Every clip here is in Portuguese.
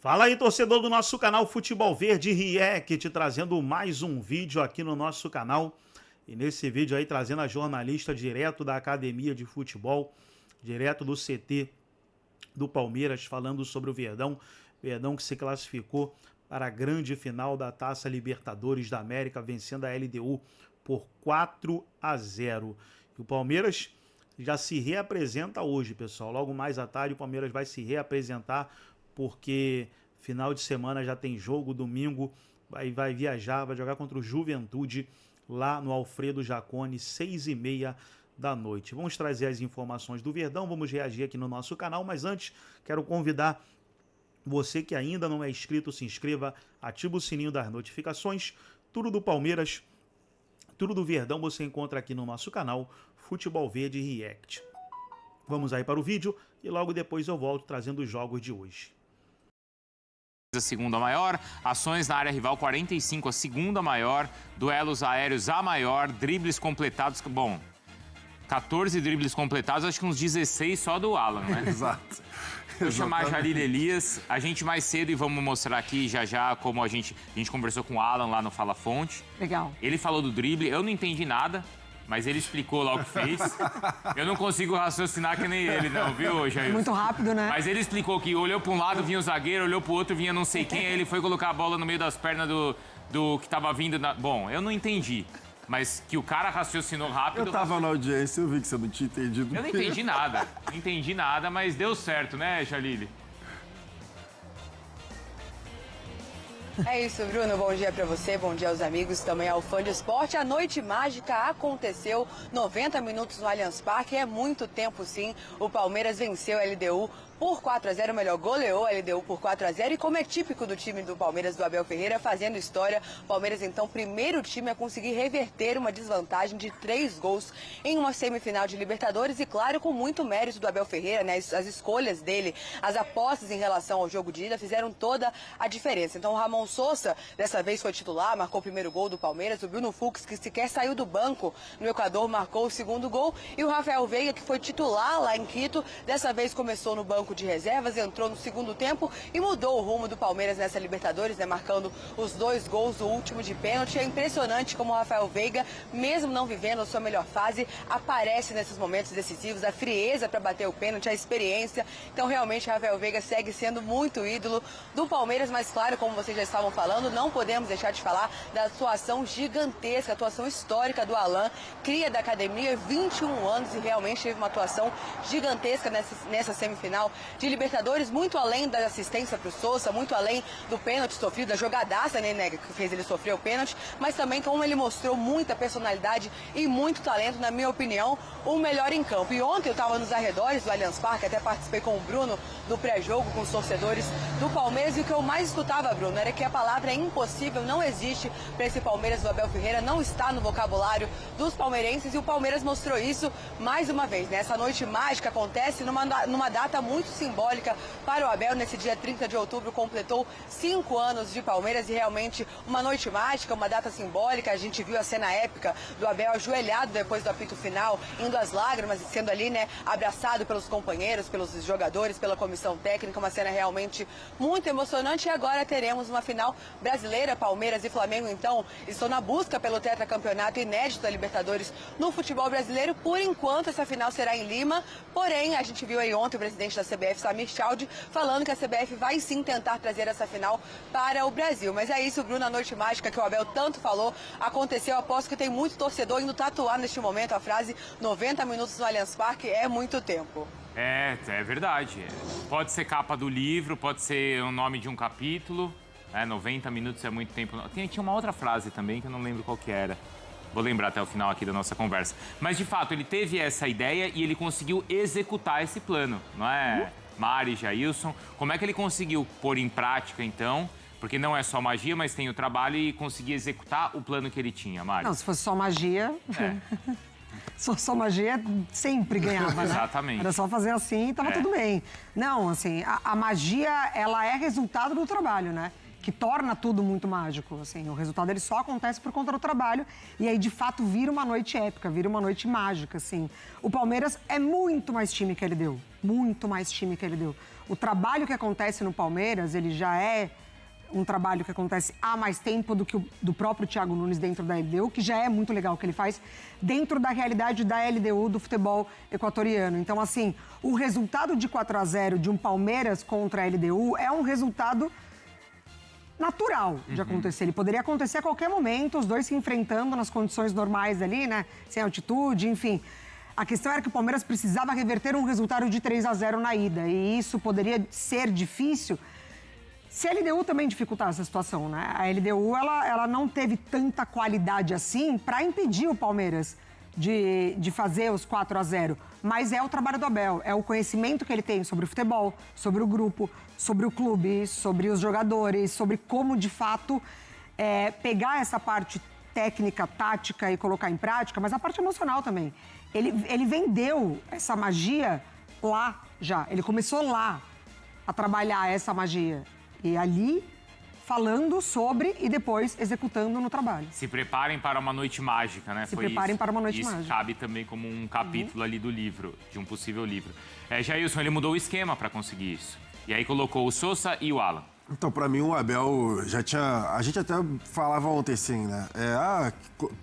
Fala aí, torcedor do nosso canal Futebol Verde React, trazendo mais um vídeo aqui no nosso canal. E nesse vídeo aí trazendo a jornalista direto da Academia de Futebol, direto do CT do Palmeiras, falando sobre o Verdão. Verdão que se classificou para a grande final da Taça Libertadores da América, vencendo a LDU por 4-0. E o Palmeiras já se reapresenta hoje, pessoal. Logo mais à tarde o Palmeiras vai se reapresentar, porque final de semana já tem jogo, domingo vai viajar, vai jogar contra o Juventude lá no Alfredo Jaconi, 6h30 da noite. Vamos trazer as informações do Verdão, vamos reagir aqui no nosso canal, mas antes quero convidar você que ainda não é inscrito, se inscreva, ativa o sininho das notificações. Tudo do Palmeiras, tudo do Verdão você encontra aqui no nosso canal Futebol Verde React. Vamos aí para o vídeo e logo depois eu volto trazendo os jogos de hoje. A segunda maior, ações na área rival 45, a segunda maior, duelos aéreos a maior, dribles completados, bom, 14 dribles completados, acho que uns 16 só do Alan, né? Exato. Vou chamar a Jalil Elias, a gente mais cedo e vamos mostrar aqui já como a gente conversou com o Alan lá no Fala Fonte. Legal. Ele falou do drible, eu não entendi nada, mas ele explicou lá o que fez. Eu não consigo raciocinar que nem ele, não, viu, Jair? Muito rápido, né? Mas ele explicou que olhou para um lado, vinha o zagueiro, olhou para o outro, vinha não sei quem, aí ele foi colocar a bola no meio das pernas do que tava vindo. Bom, eu não entendi. Mas que o cara raciocinou rápido... Eu tava na audiência, eu vi que você não tinha entendido. Eu não entendi nada. Não entendi nada, mas deu certo, né, Jalili? É isso, Bruno. Bom dia pra você, bom dia aos amigos, também ao fã de esporte. A noite mágica aconteceu, 90 minutos no Allianz Parque, é muito tempo sim. O Palmeiras venceu a LDU por 4-0, melhor, goleou a LDU por 4-0 e como é típico do time do Palmeiras, do Abel Ferreira, fazendo história, o Palmeiras então primeiro time a conseguir reverter uma desvantagem de 3 gols em uma semifinal de Libertadores e claro, com muito mérito do Abel Ferreira, né? As escolhas dele, as apostas em relação ao jogo de ida fizeram toda a diferença. Então o Ramon Sousa, dessa vez foi titular, marcou o primeiro gol do Palmeiras, o Bruno Fux, que sequer saiu do banco no Equador, marcou o segundo gol e o Rafael Veiga, que foi titular lá em Quito, dessa vez começou no banco de reservas, entrou no segundo tempo e mudou o rumo do Palmeiras nessa Libertadores, né, marcando os 2 gols, o último de pênalti. É impressionante como o Rafael Veiga, mesmo não vivendo a sua melhor fase, aparece nesses momentos decisivos, a frieza para bater o pênalti, a experiência. Então realmente o Rafael Veiga segue sendo muito ídolo do Palmeiras, mas claro, como vocês já estavam falando, não podemos deixar de falar da atuação gigantesca, atuação histórica do Alan, cria da academia, 21 anos e realmente teve uma atuação gigantesca nessa semifinal de Libertadores, muito além da assistência para o Sousa, muito além do pênalti sofrido, da jogadaça, né, que fez ele sofrer o pênalti, mas também como ele mostrou muita personalidade e muito talento, na minha opinião, o melhor em campo. E ontem eu estava nos arredores do Allianz Parque, até participei com o Bruno do pré-jogo, com os torcedores do Palmeiras, e o que eu mais escutava, Bruno, era que a palavra impossível não existe para esse Palmeiras do Abel Ferreira, não está no vocabulário dos palmeirenses, e o Palmeiras mostrou isso mais uma vez, né? Essa noite mágica acontece numa data muito simbólica para o Abel. Nesse dia 30 de outubro completou 5 anos de Palmeiras e realmente uma noite mágica, uma data simbólica. A gente viu a cena épica do Abel ajoelhado depois do apito final, indo às lágrimas e sendo ali, né, abraçado pelos companheiros, pelos jogadores, pela comissão técnica, uma cena realmente muito emocionante. E agora teremos uma final brasileira, Palmeiras e Flamengo então estão na busca pelo tetracampeonato inédito da Libertadores no futebol brasileiro. Por enquanto essa final será em Lima, porém a gente viu aí ontem o presidente da CBF, Samir Chaldi, falando que a CBF vai sim tentar trazer essa final para o Brasil. Mas é isso, Bruno, a noite mágica que o Abel tanto falou aconteceu. Aposto que tem muito torcedor indo tatuar neste momento a frase 90 minutos no Allianz Parque é muito tempo. É verdade. Pode ser capa do livro, pode ser o nome de um capítulo. 90 minutos é muito tempo. Tinha uma outra frase também que eu não lembro qual que era. Vou lembrar até o final aqui da nossa conversa. Mas, de fato, ele teve essa ideia e ele conseguiu executar esse plano, não é, Mari, Jailson? Como é que ele conseguiu pôr em prática, então? Porque não é só magia, mas tem o trabalho e conseguir executar o plano que ele tinha, Mari. Não, se fosse só magia... Se fosse só magia, sempre ganhava, né? Exatamente. Era só fazer assim e tava tudo bem. Não, assim, a magia, ela é resultado do trabalho, né? Que torna tudo muito mágico, assim. O resultado, ele só acontece por conta do trabalho e aí, de fato, vira uma noite épica, vira uma noite mágica, assim. O Palmeiras é muito mais time que ele deu. muito mais time que a LDU. O trabalho que acontece no Palmeiras, ele já é um trabalho que acontece há mais tempo do que do próprio Thiago Nunes dentro da LDU, que já é muito legal o que ele faz dentro da realidade da LDU, do futebol equatoriano. Então, assim, o resultado de 4-0 de um Palmeiras contra a LDU é um resultado natural de acontecer. Ele poderia acontecer a qualquer momento, os dois se enfrentando nas condições normais ali, né? Sem altitude, enfim. A questão era que o Palmeiras precisava reverter um resultado de 3-0 na ida. E isso poderia ser difícil se a LDU também dificultasse a situação, né? A LDU, ela não teve tanta qualidade assim para impedir o Palmeiras de fazer os 4-0. Mas é o trabalho do Abel, é o conhecimento que ele tem sobre o futebol, sobre o grupo, sobre o clube, sobre os jogadores, sobre como, de fato, pegar essa parte técnica, tática e colocar em prática, mas a parte emocional também. Ele vendeu essa magia lá já, ele começou lá a trabalhar essa magia. E ali, falando sobre e depois executando no trabalho. Se preparem para uma noite mágica, né? Se preparem para uma noite mágica. mágica. Isso cabe também como um capítulo ali do livro, de um possível livro. Jailson, ele mudou o esquema para conseguir isso. E aí colocou o Sousa e o Alan. Então, pra mim, o Abel já tinha... A gente até falava ontem assim, né?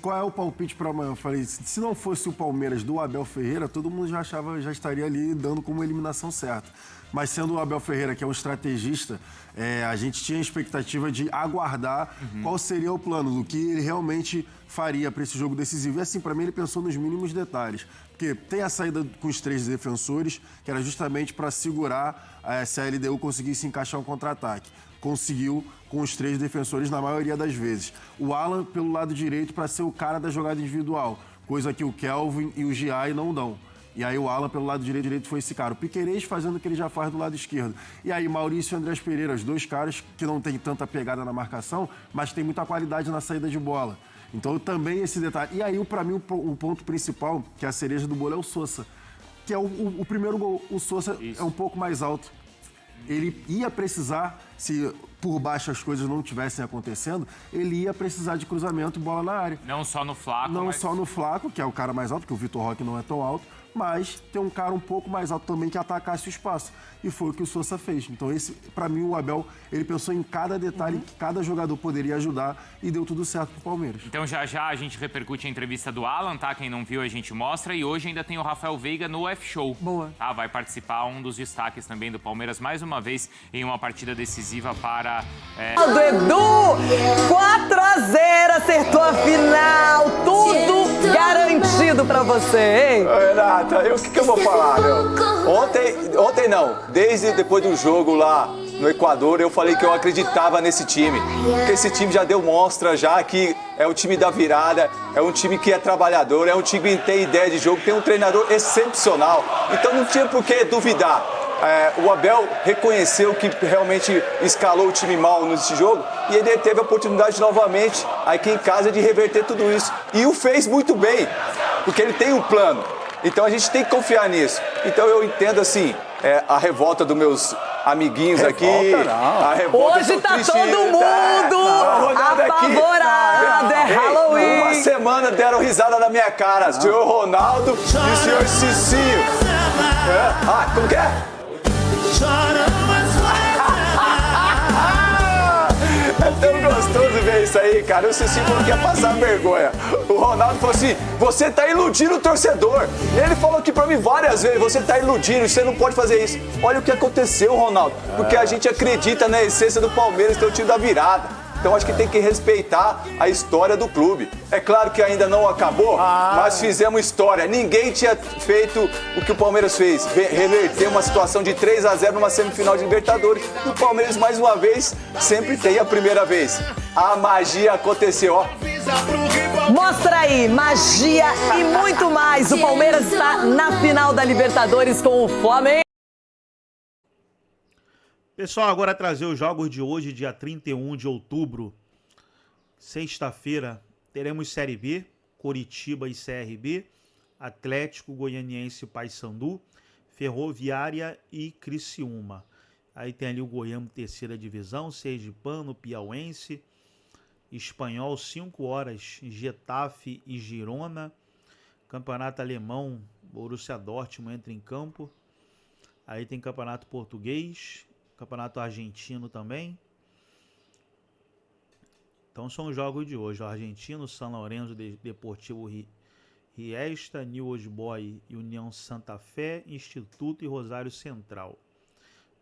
Qual é o palpite pra amanhã? Eu falei, se não fosse o Palmeiras do Abel Ferreira, todo mundo já estaria ali dando como eliminação certa. Mas sendo o Abel Ferreira, que é um estrategista, a gente tinha a expectativa de aguardar qual seria o plano, do que ele realmente faria para esse jogo decisivo. E assim, para mim, ele pensou nos mínimos detalhes. Porque tem a saída com os 3 defensores, que era justamente para segurar se a LDU conseguisse encaixar um contra-ataque. Conseguiu com os 3 defensores na maioria das vezes. O Alan pelo lado direito para ser o cara da jogada individual, coisa que o Kelvin e o Giai não dão. E aí o Alan, pelo lado direito foi esse cara. O Piquerez fazendo o que ele já faz do lado esquerdo. E aí Maurício e Andrés Pereira, os 2 caras que não tem tanta pegada na marcação, mas tem muita qualidade na saída de bola. Então também esse detalhe. E aí, para mim, o ponto principal, que é a cereja do bolo, é o Sousa. Que é o primeiro gol. O Sousa é um pouco mais alto. Ele ia precisar, se por baixo as coisas não estivessem acontecendo, ele ia precisar de cruzamento e bola na área. Não só no Flaco, Não só no Flaco, que é o cara mais alto, porque o Vitor Roque não é tão alto, mas ter um cara um pouco mais alto também que atacasse o espaço. E foi o que o Sousa fez. Então, esse, para mim, o Abel, ele pensou em cada detalhe que cada jogador poderia ajudar e deu tudo certo pro Palmeiras. Então, já a gente repercute a entrevista do Alan, tá? Quem não viu, a gente mostra. E hoje ainda tem o Rafael Veiga no F-Show. Boa. Tá? Vai participar, um dos destaques também do Palmeiras, mais uma vez, em uma partida decisiva para... Do Edu, 4-0, acertou a final, tudo garantido pra você, hein? Renata, o que eu vou falar, meu? Ontem não, desde depois do jogo lá no Equador, eu falei que eu acreditava nesse time. Porque esse time já deu mostra já que é um time da virada, é um time que é trabalhador, é um time que tem ideia de jogo, tem um treinador excepcional. Então não tinha por que duvidar. O Abel reconheceu que realmente escalou o time mal nesse jogo e ele teve a oportunidade novamente aqui em casa de reverter tudo isso. E o fez muito bem, porque ele tem um plano. Então a gente tem que confiar nisso. Então eu entendo assim, a revolta dos meus amiguinhos aqui. A revolta hoje tá todo mundo apavorado, é Halloween. Uma semana deram risada na minha cara. O senhor Ronaldo e o senhor Cicinho. Como que é? É tão gostoso ver isso aí, cara. O Cicinho falou que ia passar vergonha. O Ronaldo falou assim, você tá iludindo o torcedor. Ele falou aqui pra mim várias vezes, você tá iludindo, você não pode fazer isso. Olha o que aconteceu, Ronaldo. Porque a gente acredita na essência do Palmeiras, que é o time da virada. Então acho que tem que respeitar a história do clube. É claro que ainda não acabou, mas fizemos história. Ninguém tinha feito o que o Palmeiras fez. Reverter uma situação de 3-0 numa semifinal de Libertadores. E o Palmeiras, mais uma vez, sempre tem a primeira vez. A magia aconteceu, ó. Mostra aí, magia e muito mais. O Palmeiras está na final da Libertadores com o Flamengo. Pessoal, agora trazer os jogos de hoje, dia 31 de outubro, sexta-feira, teremos Série B, Coritiba e CRB, Atlético Goianiense e Paysandu, Ferroviária e Criciúma. Aí tem ali o Goiano, terceira divisão, Sergipano, Piauense, Espanhol, 5 horas, Getafe e Girona, Campeonato Alemão, Borussia Dortmund entra em campo, Aí tem campeonato português, campeonato argentino também. Então são os jogos de hoje. O argentino, São Lourenço, Deportivo Riesta, Newell's Boys e União Santa Fé, Instituto e Rosário Central.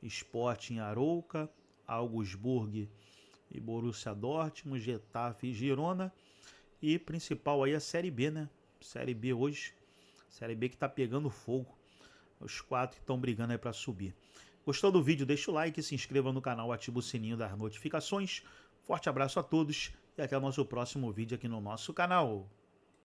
Sporting Arouca, Augsburg e Borussia Dortmund, Getafe e Girona. E principal aí a Série B, né? Série B hoje. Série B que tá pegando fogo. Os 4 que estão brigando aí para subir. Gostou do vídeo? Deixa o like, se inscreva no canal, ativa o sininho das notificações. Forte abraço a todos e até o nosso próximo vídeo aqui no nosso canal.